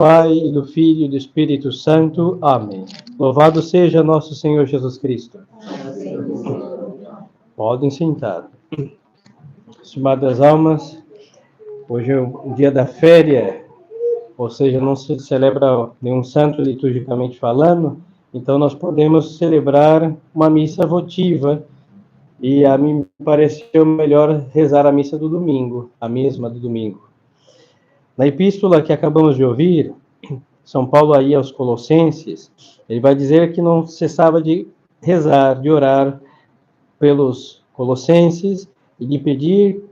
Pai, e do Filho e do Espírito Santo. Amém. Louvado seja nosso Senhor Jesus Cristo. Podem sentar. Estimadas almas, hoje é o dia da féria, ou seja, não se celebra nenhum santo liturgicamente falando, então nós podemos celebrar uma missa votiva, e a mim pareceu melhor rezar a missa do domingo, a mesma do domingo. Na epístola que acabamos de ouvir, São Paulo aí aos Colossenses, ele vai dizer que não cessava de rezar, de orar pelos colossenses e de pedir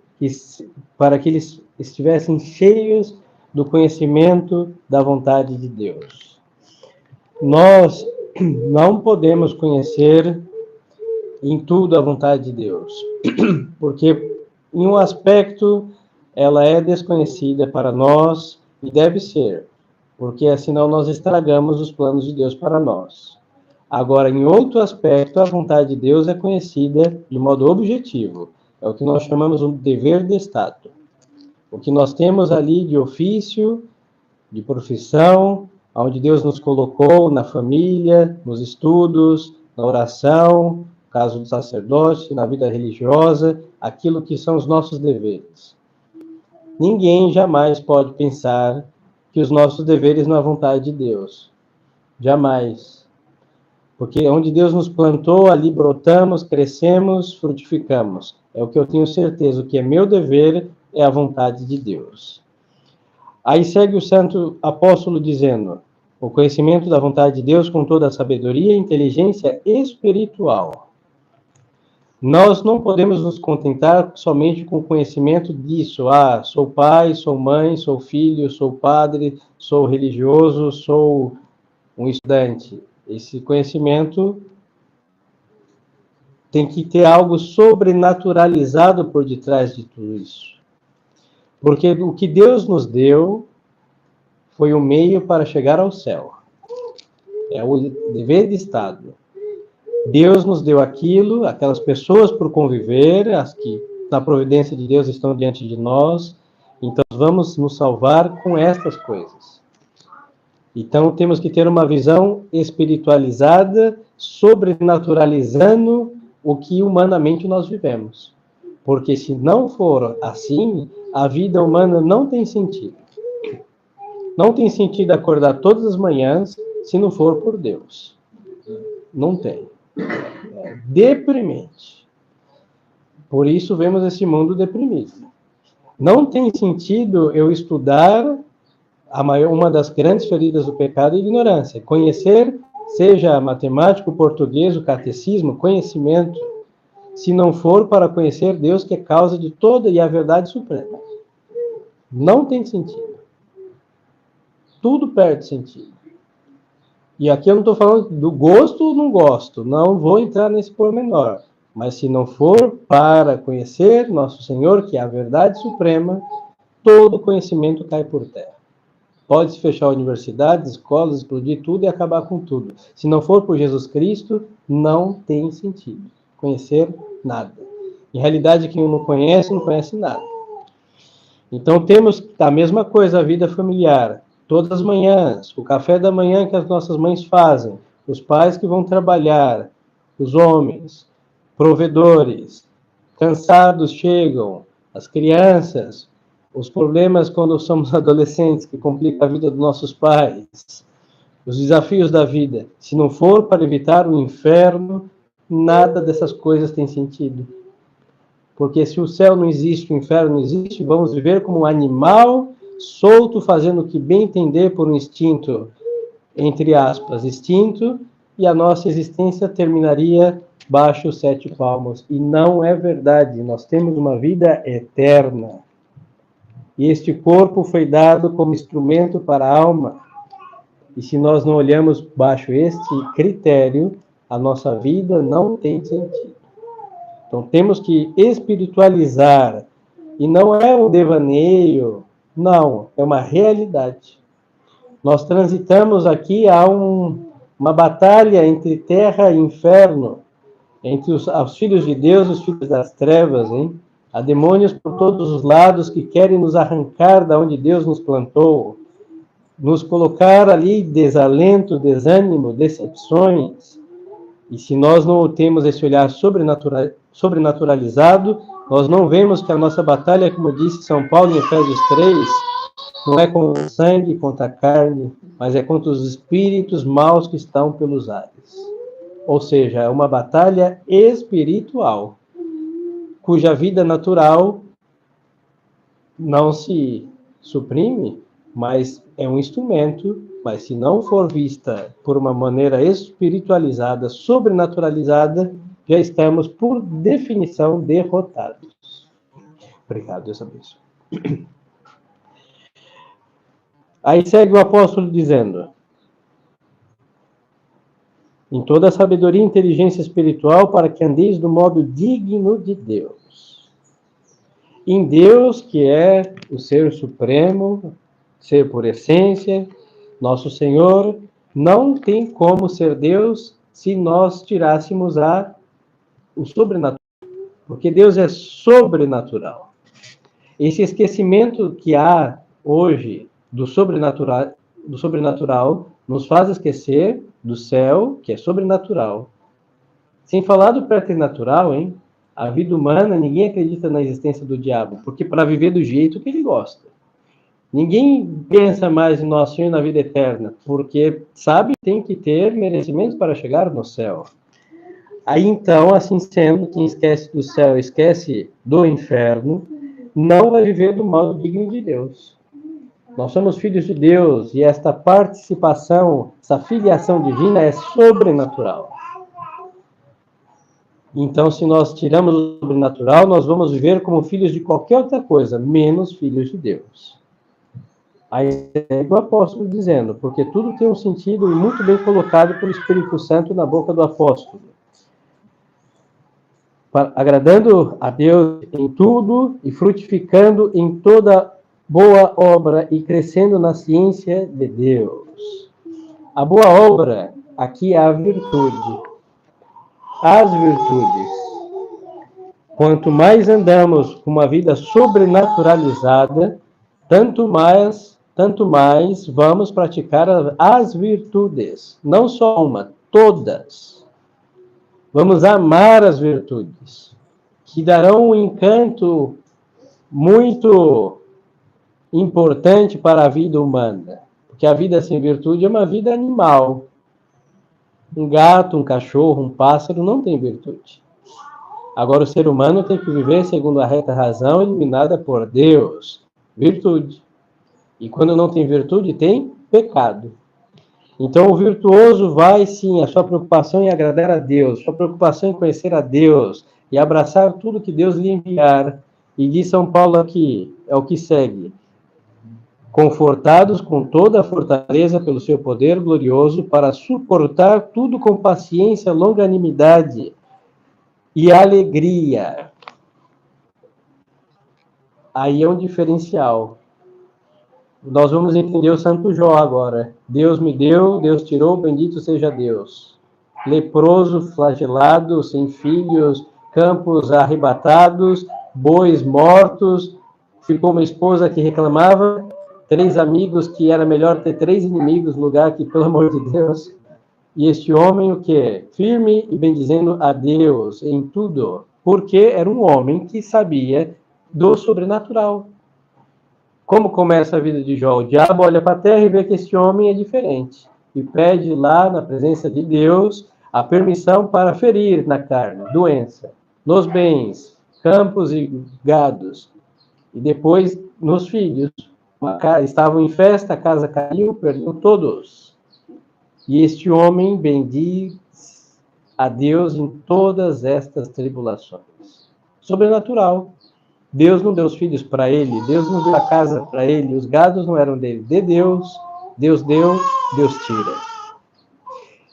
para que eles estivessem cheios do conhecimento da vontade de Deus. Nós não podemos conhecer em tudo a vontade de Deus, porque em um aspecto ela é desconhecida para nós e deve ser, porque senão nós estragamos os planos de Deus para nós. Agora, em outro aspecto, a vontade de Deus é conhecida de modo objetivo. É o que nós chamamos de dever de Estado. O que nós temos ali de ofício, de profissão, onde Deus nos colocou na família, nos estudos, na oração, no caso do sacerdócio, na vida religiosa, aquilo que são os nossos deveres. Ninguém jamais pode pensar que os nossos deveres não é a vontade de Deus. Jamais. Porque onde Deus nos plantou, ali brotamos, crescemos, frutificamos. É o que eu tenho certeza, o que é meu dever é a vontade de Deus. Aí segue o santo apóstolo dizendo: o conhecimento da vontade de Deus com toda a sabedoria e inteligência espiritual. Nós não podemos nos contentar somente com o conhecimento disso. Ah, sou pai, sou mãe, sou filho, sou padre, sou religioso, sou um estudante. Esse conhecimento tem que ter algo sobrenaturalizado por detrás de tudo isso. Porque o que Deus nos deu foi o meio para chegar ao céu. É o dever de Estado. Deus nos deu aquilo, aquelas pessoas por conviver, as que na providência de Deus estão diante de nós. Então vamos nos salvar com estas coisas. Então temos que ter uma visão espiritualizada, sobrenaturalizando o que humanamente nós vivemos. Porque se não for assim, a vida humana não tem sentido. Não tem sentido acordar todas as manhãs se não for por Deus. Não tem. É deprimente. Por isso vemos esse mundo deprimido. Não tem sentido eu estudar uma das grandes feridas do pecado é a ignorância. Conhecer, seja matemático, português, o catecismo, conhecimento, se não for para conhecer Deus, que é causa de toda e a verdade suprema. Não tem sentido. Tudo perde sentido. E aqui eu não estou falando do gosto ou não gosto, não vou entrar nesse pormenor. Mas se não for para conhecer nosso Senhor, que é a verdade suprema, todo conhecimento cai por terra. Pode-se fechar universidades, escolas, explodir tudo e acabar com tudo. Se não for por Jesus Cristo, não tem sentido conhecer nada. Em realidade, quem não conhece nada. Então temos a mesma coisa, a vida familiar. Todas as manhãs, o café da manhã que as nossas mães fazem, os pais que vão trabalhar, os homens, provedores, cansados chegam, as crianças, os problemas quando somos adolescentes, que complica a vida dos nossos pais, os desafios da vida. Se não for para evitar o inferno, nada dessas coisas tem sentido. Porque se o céu não existe, o inferno não existe, vamos viver como um animal solto, fazendo o que bem entender por um instinto, entre aspas, instinto, e a nossa existência terminaria baixo os 7 palmos. E não é verdade, nós temos uma vida eterna. E este corpo foi dado como instrumento para a alma. E se nós não olhamos baixo este critério, a nossa vida não tem sentido. Então temos que espiritualizar. E não é um devaneio, não, é uma realidade. Nós transitamos aqui a uma batalha entre terra e inferno, entre os filhos de Deus e os filhos das trevas, hein? Há demônios por todos os lados que querem nos arrancar da onde Deus nos plantou. nos colocar ali desalento, desânimo, decepções. E se nós não temos esse olhar sobrenaturalizado, nós não vemos que a nossa batalha, como disse São Paulo em Efésios 3, não é contra o sangue, contra a carne, mas é contra os espíritos maus que estão pelos ares. Ou seja, é uma batalha espiritual, cuja vida natural não se suprime, mas é um instrumento, mas se não for vista por uma maneira espiritualizada, sobrenaturalizada, já estamos, por definição, derrotados. Obrigado, Deus abençoe. Aí segue o apóstolo dizendo: em toda a sabedoria e inteligência espiritual, para que andeis do modo digno de Deus. Em Deus, que é o Ser Supremo, Ser por essência, nosso Senhor, não tem como ser Deus se nós tirássemos o sobrenatural, porque Deus é sobrenatural. Esse esquecimento que há hoje do sobrenatural nos faz esquecer do céu, que é sobrenatural. Sem falar do preternatural, hein? A vida humana, ninguém acredita na existência do diabo, porque para viver do jeito que ele gosta. Ninguém pensa mais em Nosso Senhor na vida eterna, porque sabe que tem que ter merecimentos para chegar no céu. Aí então, assim sendo, quem esquece do céu, esquece do inferno, não vai viver do modo digno de Deus. Nós somos filhos de Deus e esta participação, essa filiação divina é sobrenatural. Então, se nós tiramos o sobrenatural, nós vamos viver como filhos de qualquer outra coisa, menos filhos de Deus. Aí é o apóstolo dizendo, porque tudo tem um sentido e muito bem colocado pelo Espírito Santo na boca do apóstolo. Agradando a Deus em tudo e frutificando em toda boa obra e crescendo na ciência de Deus. A boa obra, aqui é a virtude. As virtudes. Quanto mais andamos com uma vida sobrenaturalizada, tanto mais vamos praticar as virtudes. Não só uma, todas. Vamos amar as virtudes, que darão um encanto muito importante para a vida humana. Porque a vida sem virtude é uma vida animal. Um gato, um cachorro, um pássaro não tem virtude. Agora o ser humano tem que viver segundo a reta razão iluminada por Deus. Virtude. E quando não tem virtude, tem pecado. Então o virtuoso vai sim, a sua preocupação em agradar a Deus, sua preocupação em conhecer a Deus e abraçar tudo que Deus lhe enviar. E diz São Paulo aqui, é o que segue: confortados com toda a fortaleza pelo seu poder glorioso, para suportar tudo com paciência, longanimidade e alegria. Aí é um diferencial. Nós vamos entender o Santo Jó agora. Deus me deu, Deus tirou, bendito seja Deus. Leproso, flagelado, sem filhos, campos arrebatados, bois mortos, ficou uma esposa que reclamava, 3 amigos que era melhor ter 3 inimigos no lugar que, pelo amor de Deus. E este homem, o quê? Firme e bendizendo a Deus em tudo, porque era um homem que sabia do sobrenatural. Como começa a vida de Jó? O diabo olha para a terra e vê que esse homem é diferente. E pede lá, na presença de Deus, a permissão para ferir na carne, doença, nos bens, campos e gados. E depois nos filhos. Estavam em festa, a casa caiu, perdeu todos. E este homem bendiz a Deus em todas estas tribulações. Sobrenatural. Deus não deu os filhos para ele, Deus não deu a casa para ele, os gados não eram dele. De Deus, Deus deu, Deus tira.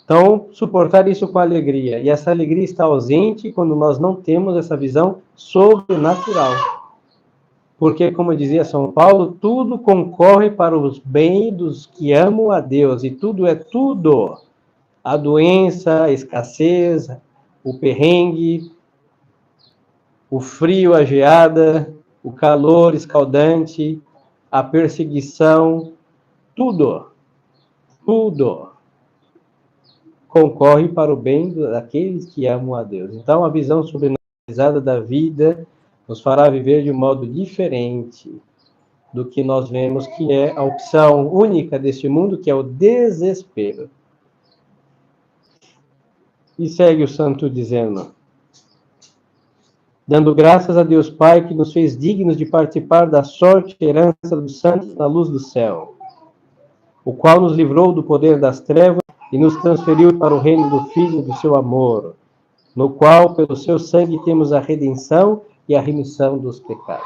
Então, suportar isso com alegria. E essa alegria está ausente quando nós não temos essa visão sobrenatural. Porque, como dizia São Paulo, tudo concorre para os bem dos que amam a Deus. E tudo é tudo. A doença, a escassez, o perrengue, o frio, a geada, o calor escaldante, a perseguição, tudo concorre para o bem daqueles que amam a Deus. Então, a visão sobrenaturalizada da vida nos fará viver de um modo diferente do que nós vemos que é a opção única deste mundo, que é o desespero. E segue o santo dizendo: dando graças a Deus Pai, que nos fez dignos de participar da sorte e herança dos santos na luz do céu, o qual nos livrou do poder das trevas e nos transferiu para o reino do Filho do seu amor, no qual, pelo seu sangue, temos a redenção e a remissão dos pecados.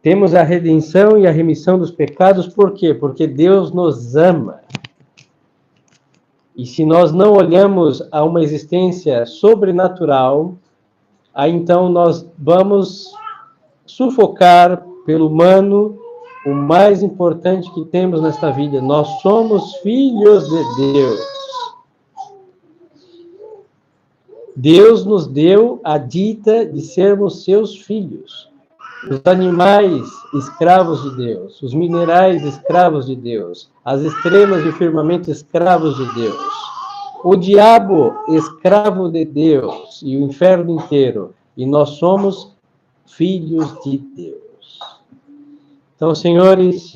Temos a redenção e a remissão dos pecados, por quê? Porque Deus nos ama. E se nós não olhamos a uma existência sobrenatural, aí então nós vamos sufocar pelo humano o mais importante que temos nesta vida. Nós somos filhos de Deus. Deus nos deu a dita de sermos seus filhos. Os animais, escravos de Deus. Os minerais, escravos de Deus. As estrelas do firmamento, escravos de Deus. O diabo, escravo de Deus. E o inferno inteiro. E nós somos filhos de Deus. Então, senhores,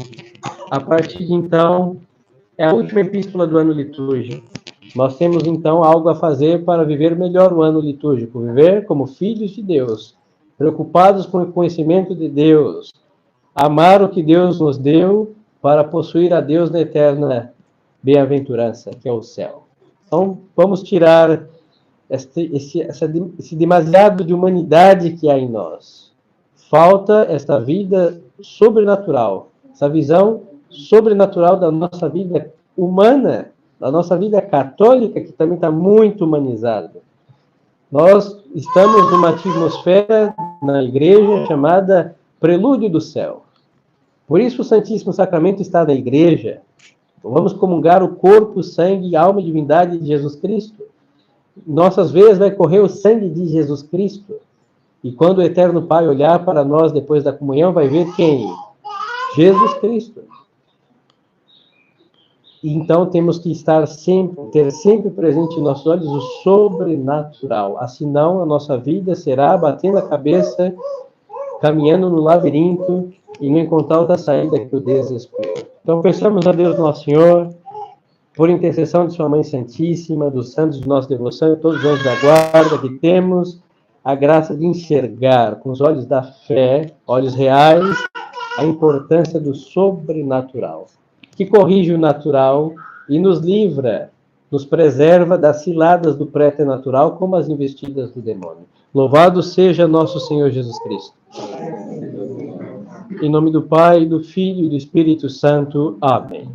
a partir de então, é a última epístola do ano litúrgico. Nós temos, então, algo a fazer para viver melhor o ano litúrgico. Viver como filhos de Deus, preocupados com o conhecimento de Deus, amar o que Deus nos deu para possuir a Deus na eterna bem-aventurança, que é o céu. Então, vamos tirar esse demasiado de humanidade que há em nós. Falta esta vida sobrenatural, essa visão sobrenatural da nossa vida humana, da nossa vida católica, que também está muito humanizada. Nós estamos numa atmosfera na igreja chamada Prelúdio do Céu. Por isso o Santíssimo Sacramento está na igreja. Vamos comungar o corpo, sangue, alma e divindade de Jesus Cristo. Em nossas veias vai correr o sangue de Jesus Cristo. E quando o Eterno Pai olhar para nós depois da comunhão, vai ver quem? Jesus Cristo. E então temos que ter sempre presente em nossos olhos o sobrenatural. Assim não, a nossa vida será batendo a cabeça, caminhando no labirinto e não encontrar outra saída que o desespero. Então peçamos a Deus Nosso Senhor, por intercessão de Sua Mãe Santíssima, dos santos de nossa devoção e todos os anjos da guarda, que temos a graça de enxergar com os olhos da fé, olhos reais, a importância do sobrenatural, que corrige o natural e nos livra, nos preserva das ciladas do préternatural, como as investidas do demônio. Louvado seja nosso Senhor Jesus Cristo. Em nome do Pai, do Filho e do Espírito Santo. Amém.